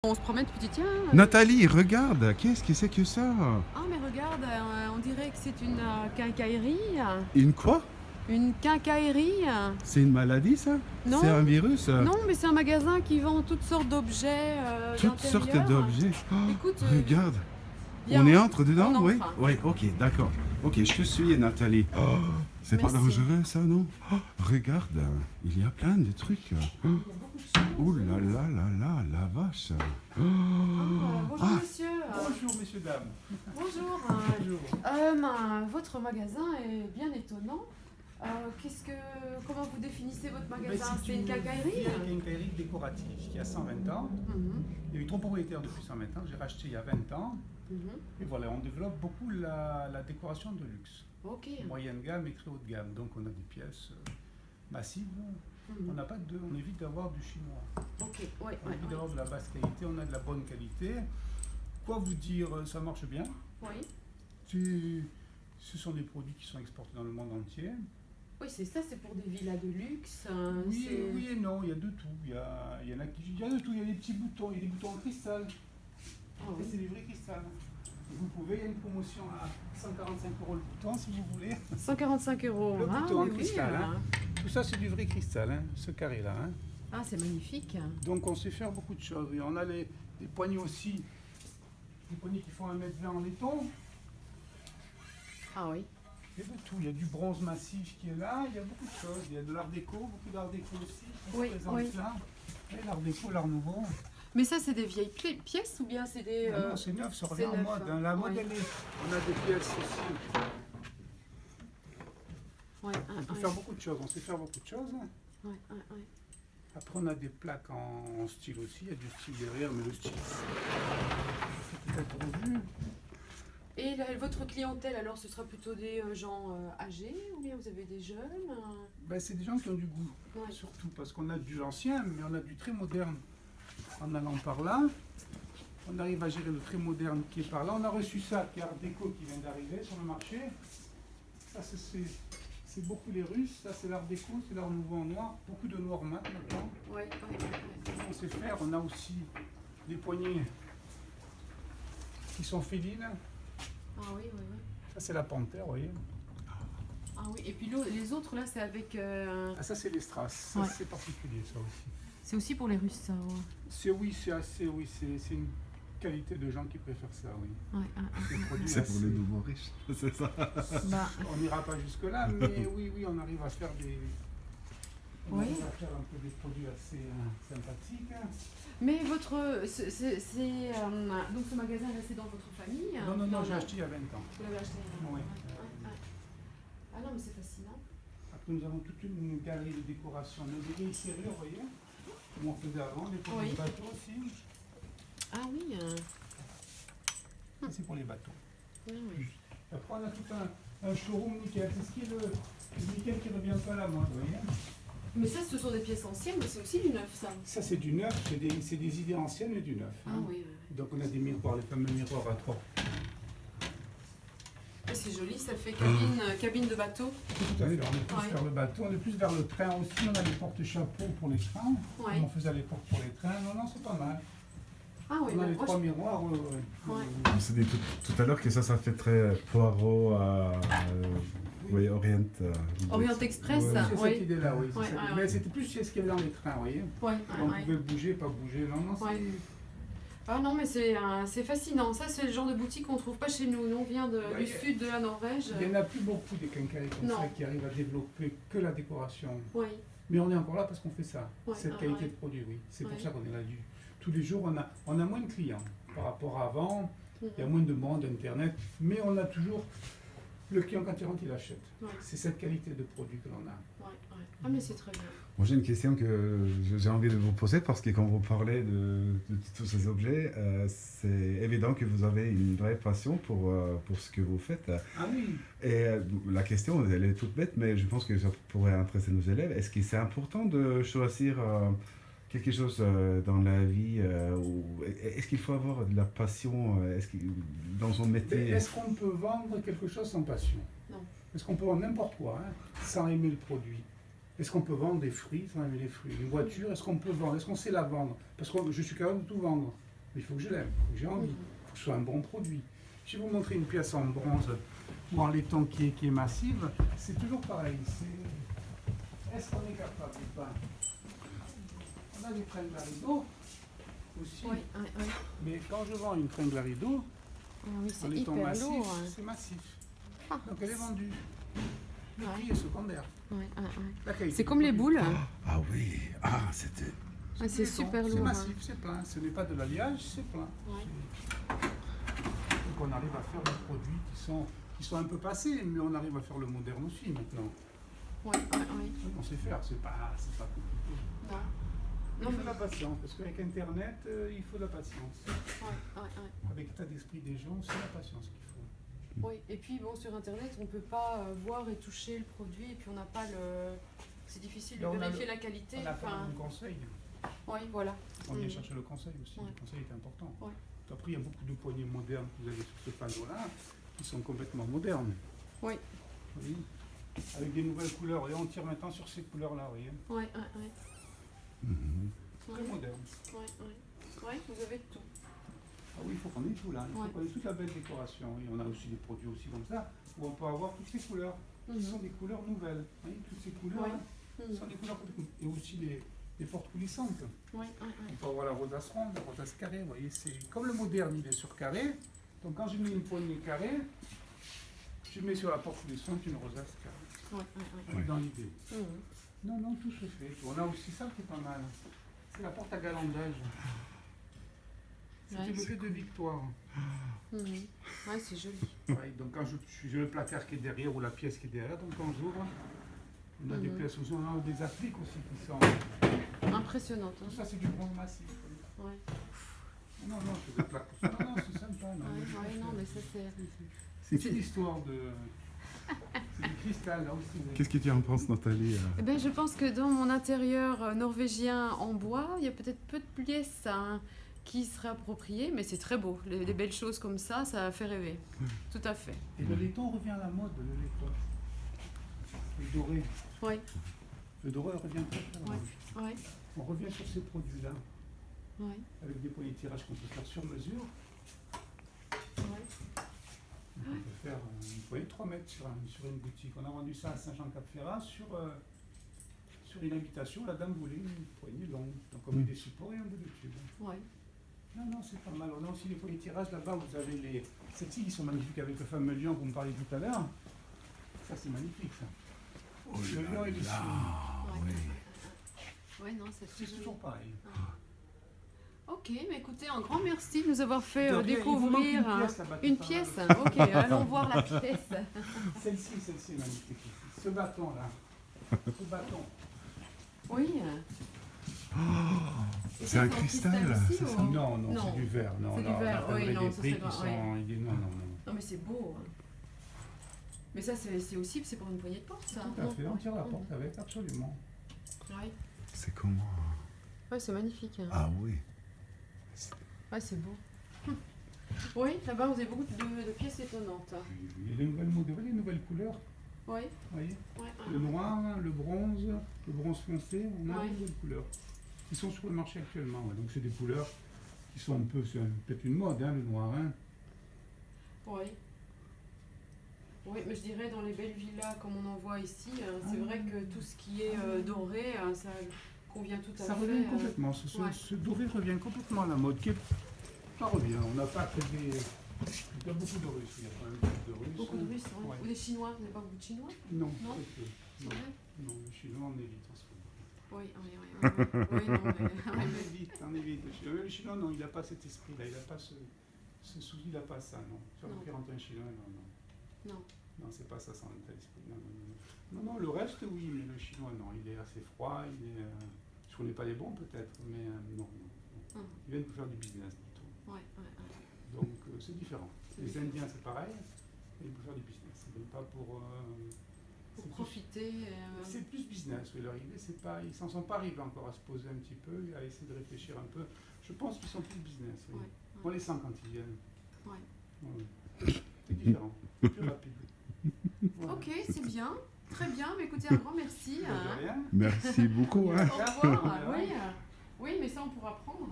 On se promène, tu te dis tiens. Nathalie, regarde, qu'est-ce que c'est que ça? Ah mais regarde, on dirait que c'est une quincaillerie. Une quoi? Une quincaillerie. C'est une maladie, ça? Non. C'est un virus? Non, mais c'est un magasin qui vend toutes sortes d'objets Toutes sortes d'intérieur. d'objets. Oh, Écoute, regarde. viens, On entre dedans, on oui? entre. Oui, ok, d'accord. Ok, je te suis, Nathalie. Oh, c'est pas Merci. dangereux, ça, non? Oh, regarde, il y a plein de trucs. Oh, ouh là là là là, la vache. Oh. Bonjour Ah. monsieur. Bonjour messieurs, dames. Bonjour. Bonjour. Votre magasin est bien étonnant. Comment vous définissez votre magasin? C'est une quincaillerie? Une quincaillerie décorative qui a 120 ans. Mhm, Il y a eu 3 propriétaires depuis 120 ans. J'ai racheté il y a 20 ans. mhm. Et voilà, on développe beaucoup la décoration de luxe. Ok. Moyenne gamme et très haut de gamme. Donc on a des pièces massives. Mhm. On évite d'avoir du chinois. Ok, ouais, On ouais, évite ouais. d'avoir de la basse qualité. On a de la bonne qualité. Quoi vous dire, ça marche bien. Oui. Ce sont des produits qui sont exportés dans le monde entier. Oui, c'est ça, c'est pour des villas de luxe. Oui, c'est- oui et non, il y a de tout. Il y en a qui, il y a de tout. Il y a des petits boutons, il y a des boutons en cristal. Ah Et oui. c'est du vrai cristal. Vous pouvez, il y a une promotion à 145 € le bouton si vous voulez. 145 €. Le Ah, bouton en oui, oui, cristal. Hein. Tout ça c'est du vrai cristal, hein, ce carré-là. Hein. Ah, c'est magnifique. Donc on sait faire beaucoup de choses. Et on a des poignées aussi, des poignées qui font 1,20 m en laiton. Ah oui. Il y a de tout. Il y a du bronze massif qui est là. Il y a beaucoup de choses. Il y a de l'art déco, beaucoup d'art déco aussi. Qui Oui, se présente oui. là. Et l'art déco, l'art nouveau. Mais ça, c'est des vieilles pièces ou bien c'est des... Ah non, c'est neuf, ça revient c'est en neuf, mode. hein. Hein. La Ouais. mode, elle est. On a des pièces aussi. Ouais, On peut ouais, faire beaucoup de choses. On sait faire beaucoup de choses. ouais, ouais, ouais. Après, on a des plaques en style aussi. Il y a du style derrière, mais le style, c'est peut-être revu. Et votre clientèle, alors, ce sera plutôt des gens âgés ou bien vous avez des jeunes Ben, c'est des gens qui ont du goût, Ouais. surtout parce qu'on a du ancien, mais on a du très moderne. En allant par là, on arrive à gérer le très moderne qui est par là. On a reçu ça, qui est Art Déco, qui vient d'arriver sur le marché. Ça, c'est beaucoup les Russes. Ça, c'est l'Art Déco, c'est l'Art Nouveau en noir. Beaucoup de noir mat maintenant. Ouais, ouais, ouais. On sait faire. On a aussi des poignées qui sont félines. Ah oui, oui, oui. Ça, c'est la panthère, vous voyez. Ah oui, et puis les autres, là, c'est avec... Ah, ça, c'est les strass. Ça, Ouais. c'est particulier, ça aussi. C'est aussi pour les Russes, ça, ouais. C'est une qualité de gens qui préfèrent ça, oui. Ouais, ouais, ouais. Des produits C'est pour assez- les nouveaux riches, c'est ça. Bah, On n'ira pas jusque-là, mais oui, on arrive à faire des. On Oui. arrive à faire un peu des produits assez sympathiques. mais votre... donc ce magasin est resté dans votre famille? Non, j'ai acheté il y a 20 ans. Vous l'avez acheté? Oui. Ouais, ouais. Ah non, mais c'est fascinant. Après, nous avons toute une galerie de décoration. On a des vieilles serrures, vous voyez, comme on faisait avant, des produits Oui. de bateaux aussi. Ah oui, Ça, c'est pour les bateaux. oui, oui. Après, on a tout un showroom nickel. C'est ce qui est le nickel qui ne revient pas à la mode, vous voyez. Mais ça, ce sont des pièces anciennes, mais c'est aussi du neuf, ça. Ça, c'est du neuf, c'est des idées anciennes et du neuf. Ah hein. oui, oui, oui. Donc, on a des miroirs, les fameux miroirs à trois. Ah, c'est joli, ça fait cabine de bateau. Tout à fait, on est plus Ouais. vers le bateau, on est plus vers le train aussi. On a les porte-chapeaux pour les trains, Ouais. comme on faisait à l'époque pour les trains. Non, c'est pas mal. Ah oui, On a bah, les moi, trois miroirs. Ouais. On s'est dit tout à l'heure que ça fait très poireau oui, Orient. Orient Express, Ouais, ça. C'est Oui. cette idée-là, oui. c'est Ouais, cette- ouais, Mais ouais. c'était plus ce qu'il y avait dans les trains, vous voyez. Ouais, On ouais, pouvait ouais. bouger, pas bouger. Non, c'est. Ouais. Ah non, mais c'est fascinant. Ça, c'est le genre de boutique qu'on ne trouve pas chez nous. Nous, on vient du Ouais. sud de la Norvège. Il n'y en a plus beaucoup des quincailleries comme Non. ça qui arrivent à développer que la décoration. Oui, Mais on est encore là parce qu'on fait ça. Ouais, Cette ah, qualité ouais. de produit, oui. C'est pour Ouais. ça qu'on est là tous les jours. On a moins de clients par rapport à avant. Mhm. Il y a moins de monde, Internet. Mais on a toujours le client quand il rentre, il achète. Ouais. C'est cette qualité de produit que l'on a. Ouais, ouais. Ah, mais c'est très bien. Moi, j'ai une question que j'ai envie de vous poser parce que quand vous parlez de tous ces objets, c'est évident que vous avez une vraie passion pour ce que vous faites. Ah oui. Et la question, elle est toute bête, mais je pense que ça pourrait intéresser nos élèves. Est-ce que c'est important de choisir quelque chose dans la vie est-ce qu'il faut avoir de la passion dans son Mais métier? est-ce qu'on peut vendre quelque chose sans passion? Non. Est-ce qu'on peut vendre n'importe quoi sans aimer le produit? Est-ce qu'on peut vendre des fruits sans aimer les fruits? Une voiture, est-ce qu'on peut vendre? Est-ce qu'on sait la vendre? Parce que je suis capable de tout vendre. Il faut que je l'aime, il faut que j'ai envie, il faut que ce soit un bon produit. Je vais vous montrer une pièce en bronze ou en laiton qui est massive. C'est toujours pareil. Est-ce qu'on est capable ou pas? On a des tringles à rideau aussi. Oui, oui, oui. Mais quand je vends une tringle à rideau, Ah oui, en c'est laiton hyper massif, lourd. Hein. c'est massif. Ah, Donc elle est vendue. Le Ouais. prix est secondaire. ouais, ouais, ouais. La qualité C'est du comme les produit. boules. Ah oui, ah c'était... Ouais, c'est laiton, super C'est lourd. hein. massif, c'est plein. Ce n'est pas de l'alliage, c'est plein. Ouais. Donc on arrive à faire des produits qui sont un peu passés, mais on arrive à faire le moderne aussi maintenant. Ouais, ouais, ouais. On sait faire, c'est pas compliqué. Non. Il Non, faut mais- de la patience, parce qu'avec Internet, il faut de la patience. Ouais, ouais, ouais. Avec l'état d'esprit des gens, c'est la patience qu'il faut. Oui, et puis bon, sur internet, on peut pas voir et toucher le produit, et puis on n'a pas le. C'est difficile de Là, on a vérifier la qualité. On a quand Enfin, même un conseil. oui, voilà. On vient Mhm. chercher le conseil aussi. Ouais. Le conseil est important. Ouais. Après, il y a beaucoup de poignées modernes que vous avez sur ce panneau-là qui sont complètement modernes. Oui. Vous voyez, avec des nouvelles couleurs. Et on tire maintenant sur ces couleurs-là, vous voyez. Ouais, ouais, ouais. Mhm. Très Ouais, moderne. ouais, ouais. Ouais, vous avez tout. Ah oui, il faut qu'on ait tout là. Il faut Ouais. qu'on ait toute la belle décoration. Et on a aussi des produits aussi comme ça, où on peut avoir toutes ces couleurs. Ce sont des couleurs nouvelles. Vous voyez, toutes ces couleurs, Ouais. là, ce sont des couleurs complètement. Et aussi les portes coulissantes. Ouais, ouais, On ouais. peut avoir la rosace ronde, la rosace carrée. Vous voyez, c'est comme le moderne, il est sur carré. Donc quand je mets une poignée carrée, je mets sur la porte coulissante une rosace carrée. Ouais, ouais, Ouais. Dans l'idée. ouais. Non, non, tout se fait. On a aussi ça qui est pas mal. C'est la porte à galandage. C'était Ouais. le fait de Victoire. Mhm. Ouais, c'est joli. Ouais, donc quand j'ai le placard qui est derrière ou la pièce qui est derrière, donc quand j'ouvre, on a des Mhm. pièces aussi, on a des appliques aussi qui sont. Impressionnante. Tout Hein. ça c'est du bronze massif. Ouais. Non, non, c'est des plaques. Non, non, c'est sympa. Non, Ouais, mais ouais, non, mais ça c'est. c'est une histoire de. C'est du cristal là aussi. Qu'est-ce que tu en penses, Nathalie Eh ben, je pense que dans mon intérieur norvégien en bois, il y a peut-être peu de pièces hein, qui seraient appropriées, mais c'est très beau. Les belles choses comme ça fait rêver. Tout à fait. Et le laiton revient à la mode, le laiton. Le doré. Oui, Le doré revient très très à la Ouais. mode. oui, On revient sur ces produits-là, oui. avec des poignées de tirage qu'on peut faire sur mesure. On peut faire une poignée de 3 mètres sur une boutique. On a vendu ça à Saint-Jean-Cap-Ferrat sur une habitation. La dame voulait une poignée longue. Donc on met des supports et un bout de tube. Oui. Non, non, c'est pas mal. On a aussi des poignées de tirage. Là-bas, vous avez les. Celles-ci qui sont magnifiques avec le fameux lion que vous me parliez tout à l'heure. Ça, c'est magnifique, ça. Oh Le lion et le là, Ouais. oui. Oui, non, c'est C'est toujours pareil. Ok, mais écoutez, un grand merci de nous avoir fait De rien, il vous manque découvrir une pièce, là-bas, une tout à pièce. l'heure. Ok, allons voir la pièce. Celle-ci est magnifique. Ce bâton-là. Ce bâton. Oui. Et C'est ça, un en cristal, aussi, c'est ou- ça Non, non, Non. c'est du verre. Non, C'est du non, verre, on oui, atteindrait non, des ça prix serait qui pas- sont. ouais. Non, non, non. Non, mais c'est beau. Mais ça, c'est aussi c'est pour une poignée de porte, ça. Tout à fait, on tire la porte avec, absolument. Oui, C'est comment ouais, c'est magnifique. Ah oui. Ouais, c'est beau. Oui, là-bas, vous avez beaucoup de pièces étonnantes. Il y a des nouvelles modèles, les nouvelles couleurs, Oui, vous voyez. ouais, Le noir, le bronze foncé, on a Ouais. des nouvelles couleurs. Qui sont sur le marché actuellement, ouais. Donc c'est des couleurs qui sont un peu, c'est peut-être une mode, hein, le noir. Hein. oui. Oui, mais je dirais dans les belles villas comme on en voit ici, c'est vrai que tout ce qui est doré, ça convient tout à Ça fait. revient complètement, ouais. ce doré revient complètement à la mode. Ça revient, on n'a pas que des. Il y a beaucoup de Russes, il y a quand même beaucoup de Russes. Beaucoup de Russes, ouais. Ouais. Ou des Chinois, vous n'avez pas beaucoup de Chinois? Non, Non. très peu. C'est Non, vrai? non, les Chinois, on évite en ce moment. Oui, oui, oui. Oui, non, mais... On évite. Le Chinois, non, il n'a pas cet esprit-là, il n'a pas ce souci, il n'a pas ça, non. Sur le Non. qui rentre un Chinois, non, non. Non. Non, c'est pas ça, son état d'esprit. Non, non, non. Non, non, le reste, oui, mais le Chinois, non, il est assez froid, il est. Je connais pas les bons, peut-être, mais non, non. Ah. Ils viennent pour faire du business, plutôt. Ouais, ouais, ouais. Donc, c'est différent. C'est Les différent. Indiens, c'est pareil, ils viennent pour faire du business. Ils viennent pas pour. Pour c'est plus- profiter. C'est plus business, oui, leur idée, c'est pas, ils s'en sont pas arrivés encore à se poser un petit peu, à essayer de réfléchir un peu. Je pense qu'ils sont plus business, oui. Ouais, On les sent quand ils viennent. ouais. Ouais. C'est différent, plus rapide. Voilà. Ok, c'est bien. Très bien, mais écoutez, un grand merci. De rien. Merci beaucoup. Hein. Au revoir. Ouais. Oui, oui, mais ça, on pourra prendre.